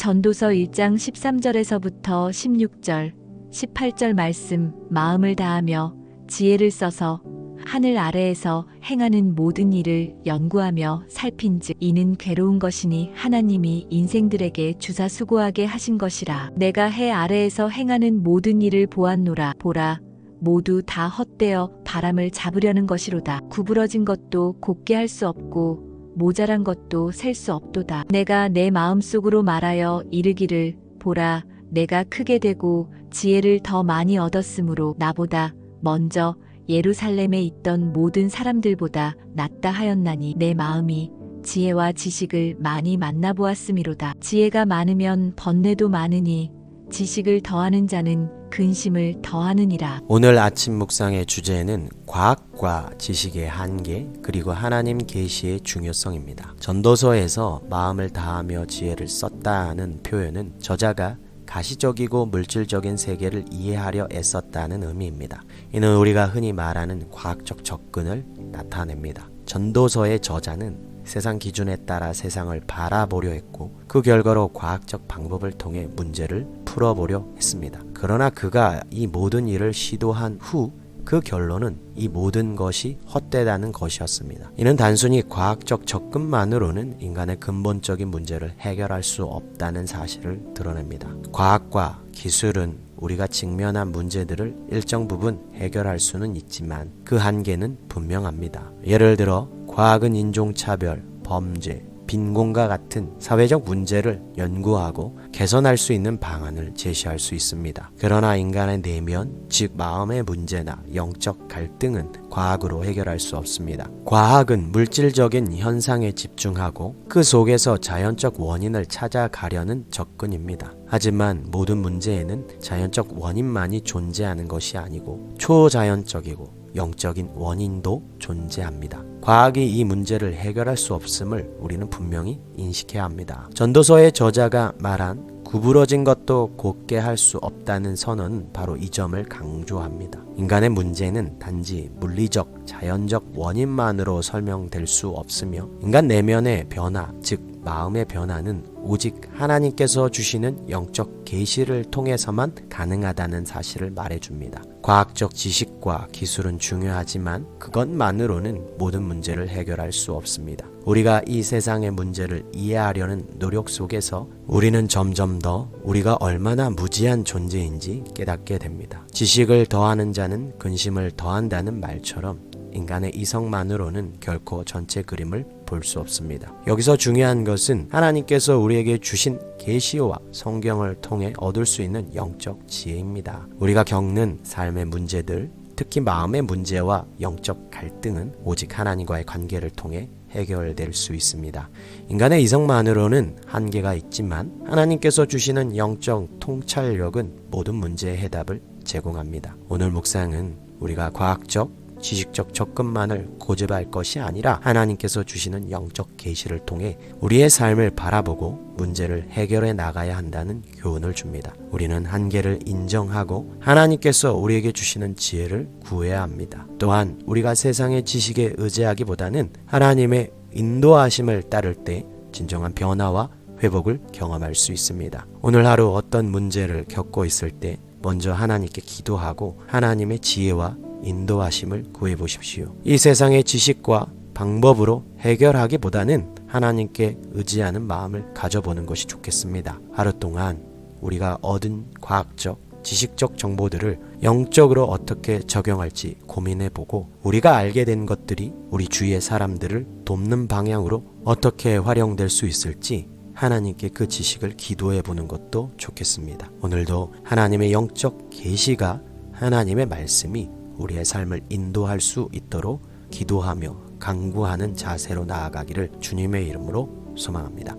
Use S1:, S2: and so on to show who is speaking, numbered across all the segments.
S1: 전도서 1장 13절에서부터 16절, 18절 말씀, 마음을 다하며 지혜를 써서 하늘 아래에서 행하는 모든 일을 연구하며 살핀즉 이는 괴로운 것이니 하나님이 인생들에게 주사 수고하게 하신 것이라. 내가 해 아래에서 행하는 모든 일을 보았노라. 보라, 모두 다 헛되어 바람을 잡으려는 것이로다. 구부러진 것도 곱게 할 수 없고 모자란 것도 셀 수 없도다. 내가 내 마음속으로 말하여 이르기를 보라, 내가 크게 되고 지혜를 더 많이 얻었으므로 나보다 먼저 예루살렘에 있던 모든 사람들보다 낫다 하였나니 내 마음이 지혜와 지식을 많이 만나보았음이로다. 지혜가 많으면 번뇌도 많으니 지식을 더하는 자는 근심을 더하느니라.
S2: 오늘 아침 묵상의 주제는 과학과 지식의 한계 그리고 하나님 계시의 중요성입니다. 전도서에서 마음을 다하며 지혜를 썼다는 표현은 저자가 가시적이고 물질적인 세계를 이해하려 애썼다는 의미입니다. 이는 우리가 흔히 말하는 과학적 접근을 나타냅니다. 전도서의 저자는 세상 기준에 따라 세상을 바라보려 했고 그 결과로 과학적 방법을 통해 문제를 풀어보려 했습니다. 그러나 그가 이 모든 일을 시도한 후 그 결론은 이 모든 것이 헛되다는 것이었습니다. 이는 단순히 과학적 접근만으로는 인간의 근본적인 문제를 해결할 수 없다는 사실을 드러냅니다. 과학과 기술은 우리가 직면한 문제들을 일정 부분 해결할 수는 있지만 그 한계는 분명합니다. 예를 들어 과학은 인종차별, 범죄, 빈곤과 같은 사회적 문제를 연구하고 개선할 수 있는 방안을 제시할 수 있습니다. 그러나 인간의 내면, 즉 마음의 문제나 영적 갈등은 과학으로 해결할 수 없습니다. 과학은 물질적인 현상에 집중하고 그 속에서 자연적 원인을 찾아가려는 접근입니다. 하지만 모든 문제에는 자연적 원인만이 존재하는 것이 아니고 초자연적이고 영적인 원인도 존재합니다. 과학이 이 문제를 해결할 수 없음을 우리는 분명히 인식해야 합니다. 전도서의 저자가 말한 구부러진 것도 곧게 할 수 없다는 선언은 바로 이 점을 강조합니다. 인간의 문제는 단지 물리적, 자연적 원인만으로 설명될 수 없으며 인간 내면의 변화, 즉 마음의 변화는 오직 하나님께서 주시는 영적 계시를 통해서만 가능하다는 사실을 말해줍니다. 과학적 지식과 기술은 중요하지만 그것만으로는 모든 문제를 해결할 수 없습니다. 우리가 이 세상의 문제를 이해하려는 노력 속에서 우리는 점점 더 우리가 얼마나 무지한 존재인지 깨닫게 됩니다. 지식을 더하는 자는 근심을 더한다는 말처럼 인간의 이성만으로는 결코 전체 그림을 볼 수 없습니다. 여기서 중요한 것은 하나님께서 우리에게 주신 계시와 성경을 통해 얻을 수 있는 영적 지혜입니다. 우리가 겪는 삶의 문제들, 특히 마음의 문제와 영적 갈등은 오직 하나님과의 관계를 통해 해결될 수 있습니다. 인간의 이성만으로는 한계가 있지만 하나님께서 주시는 영적 통찰력은 모든 문제의 해답을 제공합니다. 오늘 묵상은 우리가 과학적, 지식적 접근만을 고집할 것이 아니라 하나님께서 주시는 영적 계시를 통해 우리의 삶을 바라보고 문제를 해결해 나가야 한다는 교훈을 줍니다. 우리는 한계를 인정하고 하나님께서 우리에게 주시는 지혜를 구해야 합니다. 또한 우리가 세상의 지식에 의지하기보다는 하나님의 인도하심을 따를 때 진정한 변화와 회복을 경험할 수 있습니다. 오늘 하루 어떤 문제를 겪고 있을 때 먼저 하나님께 기도하고 하나님의 지혜와 인도하심을 구해보십시오. 이 세상의 지식과 방법으로 해결하기보다는 하나님께 의지하는 마음을 가져보는 것이 좋겠습니다. 하루 동안 우리가 얻은 과학적, 지식적 정보들을 영적으로 어떻게 적용할지 고민해보고 우리가 알게 된 것들이 우리 주위의 사람들을 돕는 방향으로 어떻게 활용될 수 있을지 하나님께 그 지식을 기도해보는 것도 좋겠습니다. 오늘도 하나님의 영적 계시가 하나님의 말씀이 우리의 삶을 인도할 수 있도록 기도하며 간구하는 자세로 나아가기를 주님의 이름으로 소망합니다.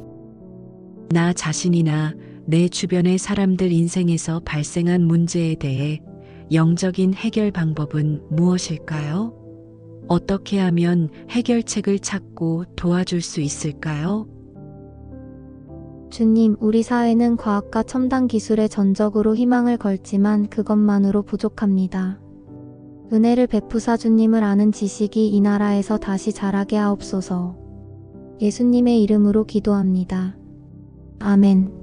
S1: 나 자신이나 내 주변의 사람들 인생에서 발생한 문제에 대해 영적인 해결 방법은 무엇일까요? 어떻게 하면 해결책을 찾고 도와줄 수 있을까요?
S3: 주님, 우리 사회는 과학과 첨단 기술에 전적으로 희망을 걸지만 그것만으로 부족합니다. 은혜를 베푸사 주님을 아는 지식이 이 나라에서 다시 자라게 하옵소서. 예수님의 이름으로 기도합니다. 아멘.